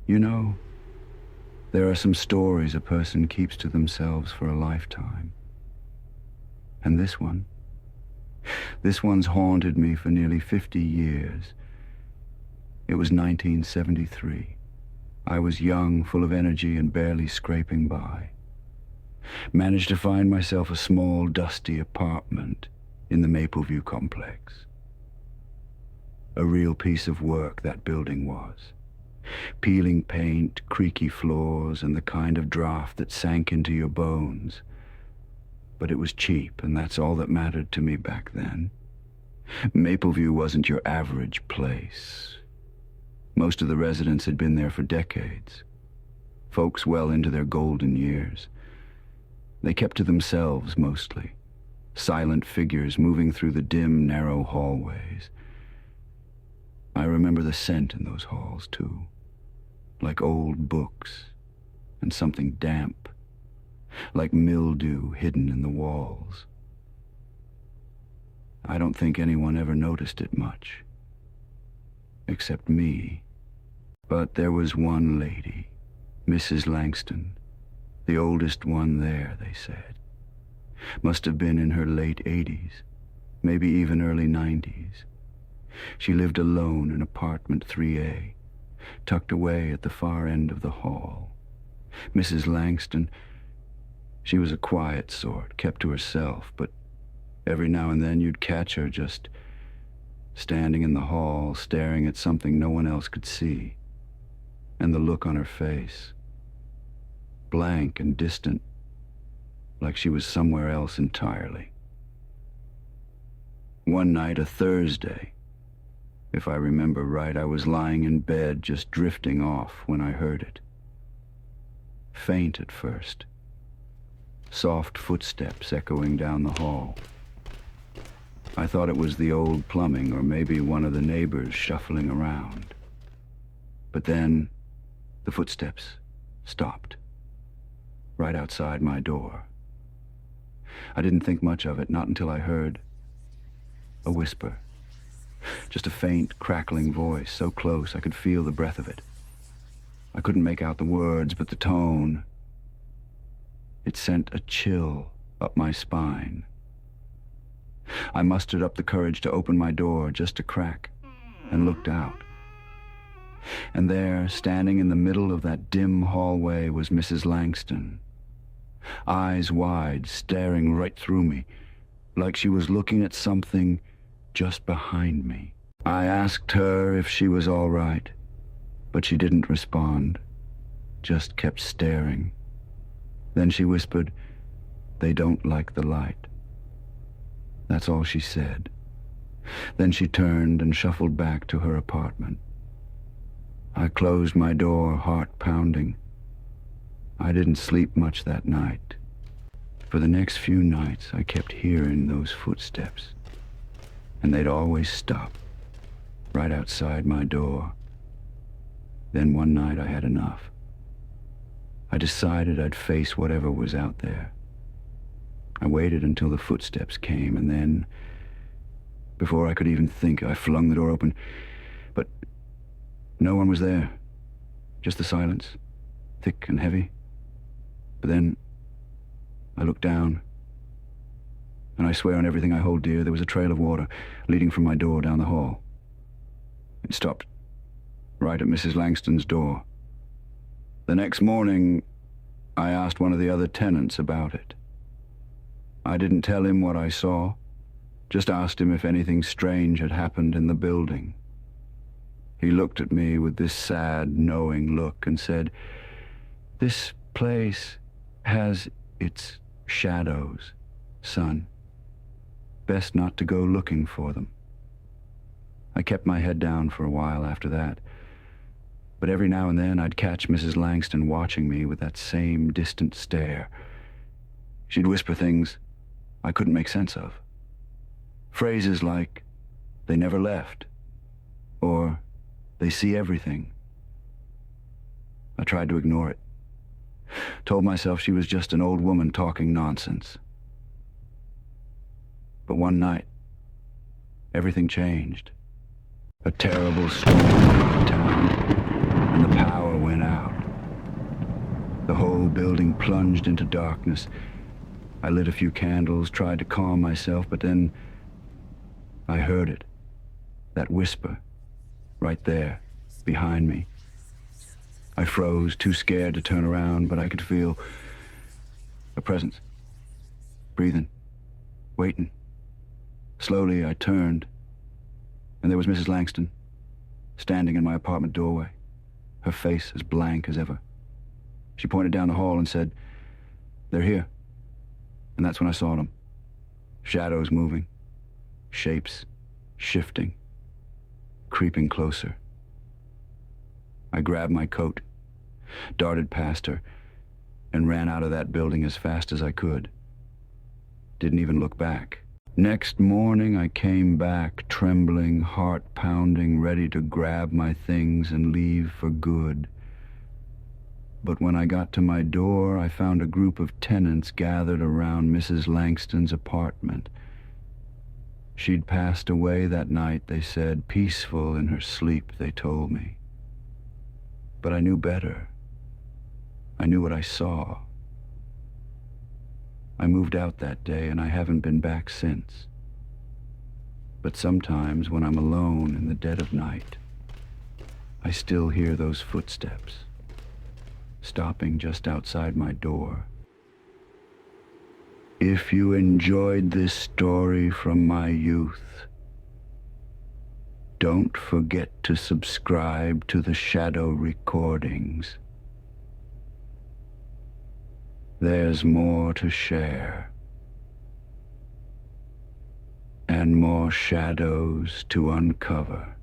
You know, there are some stories a person keeps to themselves for a lifetime. And this one's haunted me for nearly 50 years. It was 1973. I was young, full of energy, and barely scraping by. Managed to find myself a small, dusty apartment in the Mapleview complex. A real piece of work that building was. Peeling paint, creaky floors, and the kind of draft that sank into your bones. But it was cheap, and that's all that mattered to me back then. Mapleview wasn't your average place. Most of the residents had been there for decades. Folks well into their golden years. They kept to themselves mostly. Silent figures moving through the dim, narrow hallways. I remember the scent in those halls, too. Like old books and something damp. Like mildew hidden in the walls. I don't think anyone ever noticed it much. Except me. But there was one lady, Mrs. Langston, the oldest one there, they said. Must have been in her late 80s, maybe even early 90s. She lived alone in apartment 3A, tucked away at the far end of the hall. Mrs. Langston, she was a quiet sort, kept to herself, but every now and then you'd catch her just standing in the hall, staring at something no one else could see. And the look on her face, blank and distant, like she was somewhere else entirely. One night, a Thursday, if I remember right, I was lying in bed, just drifting off when I heard it. Faint at first. Soft footsteps echoing down the hall. I thought it was the old plumbing or maybe one of the neighbors shuffling around. But then the footsteps stopped, right outside my door. I didn't think much of it, not until I heard a whisper. Just a faint, crackling voice, so close I could feel the breath of it. I couldn't make out the words, but the tone, it sent a chill up my spine. I mustered up the courage to open my door just a crack and looked out. And there, standing in the middle of that dim hallway, was Mrs. Langston. Eyes wide, staring right through me, like she was looking at something just behind me. I asked her if she was all right, but she didn't respond, just kept staring. Then she whispered, "They don't like the light." That's all she said. Then she turned and shuffled back to her apartment. I closed my door, heart pounding. I didn't sleep much that night. For the next few nights, I kept hearing those footsteps, and they'd always stop, right outside my door. Then one night I had enough. I decided I'd face whatever was out there. I waited until the footsteps came, and then, before I could even think, I flung the door open. But no one was there. Just the silence, thick and heavy. But then I looked down, and I swear on everything I hold dear, there was a trail of water leading from my door down the hall. It stopped right at Mrs. Langston's door. The next morning, I asked one of the other tenants about it. I didn't tell him what I saw, just asked him if anything strange had happened in the building. He looked at me with this sad, knowing look and said, "This place has its shadows, son. Best not to go looking for them." I kept my head down for a while after that, but every now and then I'd catch Mrs. Langston watching me with that same distant stare. She'd whisper things I couldn't make sense of. Phrases like, "They never left," or "They see everything." I tried to ignore it. Told myself she was just an old woman talking nonsense. But one night, everything changed. A terrible storm hit the town, and the power went whole building plunged into darkness. I lit a few candles, tried to calm myself, but then I heard it. That whisper, right there, behind me. I froze, too scared to turn around, but I could feel a presence. Breathing. Waiting. Slowly, I turned, and there was Mrs. Langston, standing in my apartment doorway, her face as blank as ever. She pointed down the hall and said, "They're here." And that's when I saw them. Shadows moving, shapes shifting, creeping closer. I grabbed my coat, darted past her, and ran out of that building as fast as I could. Didn't even look back. Next morning, I came back, trembling, heart pounding, ready to grab my things and leave for good. But when I got to my door, I found a group of tenants gathered around Mrs. Langston's apartment. She'd passed away that night, they said, peaceful in her sleep, they told me. But I knew better. I knew what I saw. I moved out that day, and I haven't been back since. But sometimes, when I'm alone in the dead of night, I still hear those footsteps, stopping just outside my door. If you enjoyed this story from my youth, don't forget to subscribe to the Shadow Recordings. There's more to share, and more shadows to uncover.